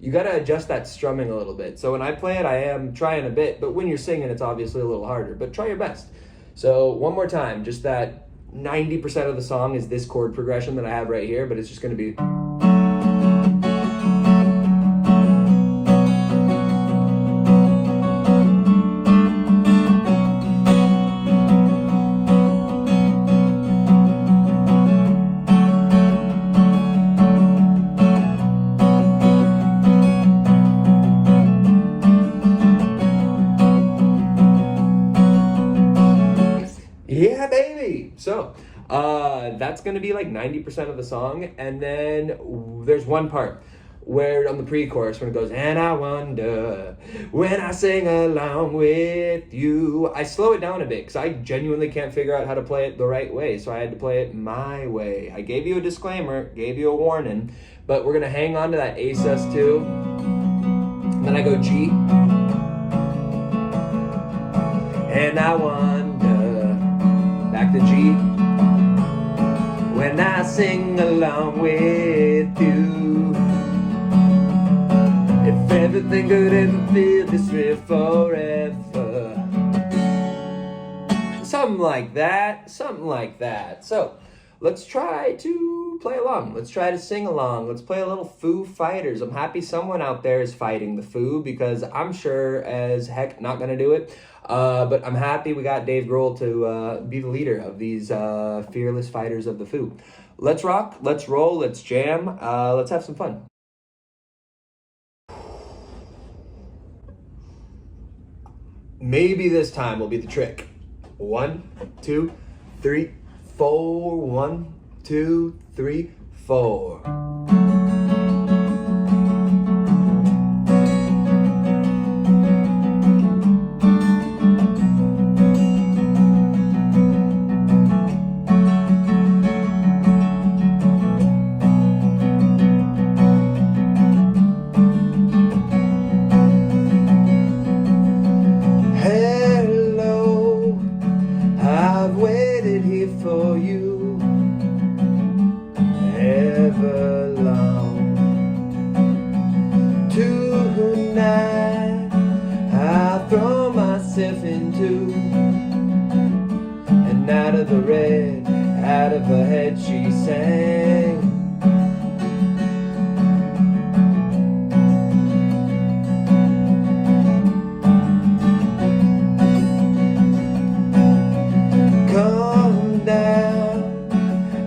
you got to adjust that strumming a little bit. So when I play it, I am trying a bit, but when you're singing, it's obviously a little harder, but try your best. So one more time, just that 90% of the song is this chord progression that I have right here, but it's just going to be. Yeah, baby. So that's gonna be like 90% of the song, and then there's one part where on the pre-chorus when it goes, and I wonder when I sing along with you, I slow it down a bit because I genuinely can't figure out how to play it the right way, so I had to play it my way. I gave you a disclaimer, gave you a warning, but we're gonna hang on to that A sus2, and then I go G, and I wonder, back to G, when I sing along with you, if everything could ever feel this real forever. Something like that, something like that. So let's try to play along. Let's try to sing along. Let's play a little Foo Fighters. I'm happy someone out there is fighting the Foo, because I'm sure as heck not gonna do it. But I'm happy we got Dave Grohl to be the leader of these fearless fighters of the Foo. Let's rock, let's roll, let's jam, let's have some fun. Maybe this time will be the trick. 1, 2, 3, 4. 1, 2, 3, 4. For you, Everlong. Tonight I throw myself into, and out of the red, out of her head she sang.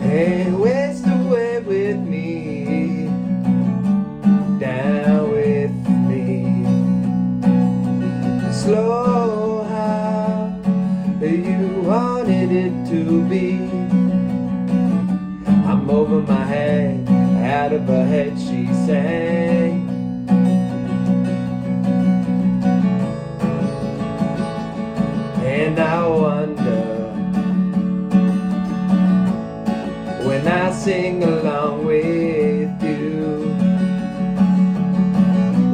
And waste away with me, down with me. Slow how you wanted it to be. I'm over my head, out of her head she sang. And I wonder, when I sing along with you,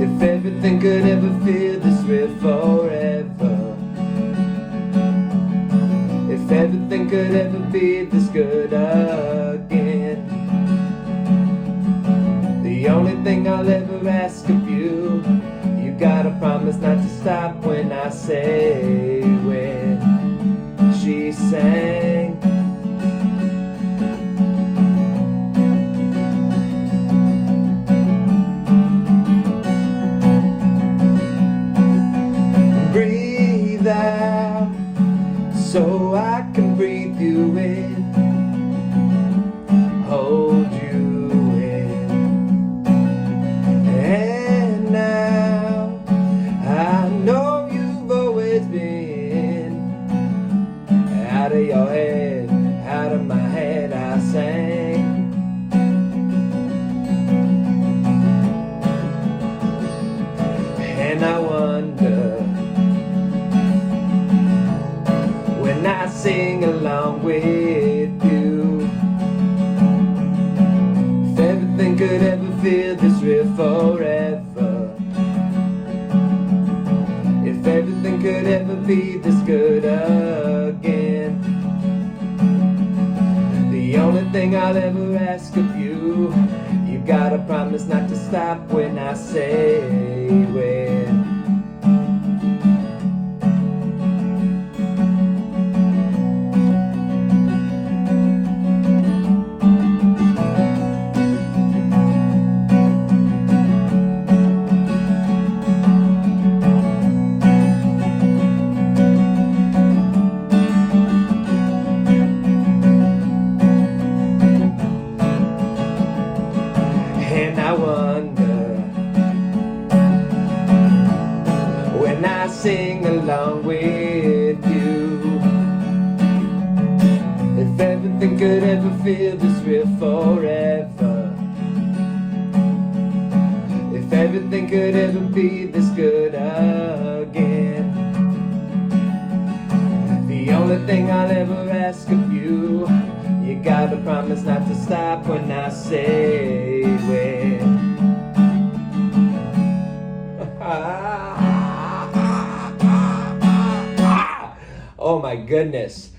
if everything could ever feel this real forever, if everything could ever be this good again, the only thing I'll ever ask of you, you gotta promise not to stop when I say when she sang. Breathe out so I can breathe you in, hold you in. And now I know you've always been out of your head, out of my head I sang. And I wonder, when I sing along with you, if everything could ever feel this real forever, if everything could ever be this good again, the only thing I'll ever ask of you, you gotta promise not to stop when I say when. And I wonder when I sing along with you, if everything could ever feel this real forever, if everything could ever be this good again. The only thing I'll ever ask of you, you gotta promise not to stop when I say when. Oh my goodness.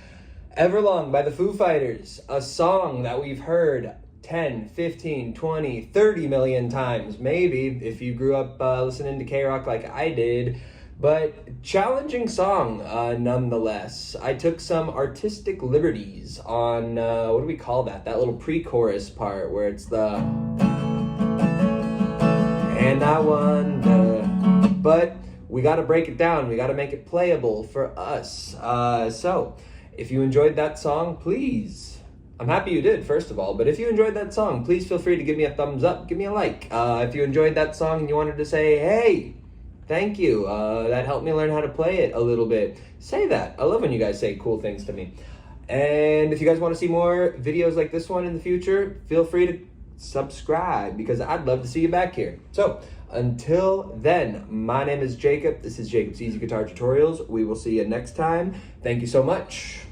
Everlong by the Foo Fighters, a song that we've heard 10, 15, 20, 30 million times, maybe, if you grew up listening to K-Rock like I did. But challenging song nonetheless. I took some artistic liberties on, what do we call that? That little pre-chorus part where it's the... And I wonder... But we gotta break it down. We gotta make it playable for us. So, if you enjoyed that song, please... I'm happy you did, first of all, but if you enjoyed that song, please feel free to give me a thumbs up, give me a like. If you enjoyed that song and you wanted to say, hey... Thank you. That helped me learn how to play it a little bit. Say that. I love when you guys say cool things to me. And if you guys want to see more videos like this one in the future, feel free to subscribe because I'd love to see you back here. So, until then, my name is Jacob. This is Jacob's Easy Guitar Tutorials. We will see you next time. Thank you so much.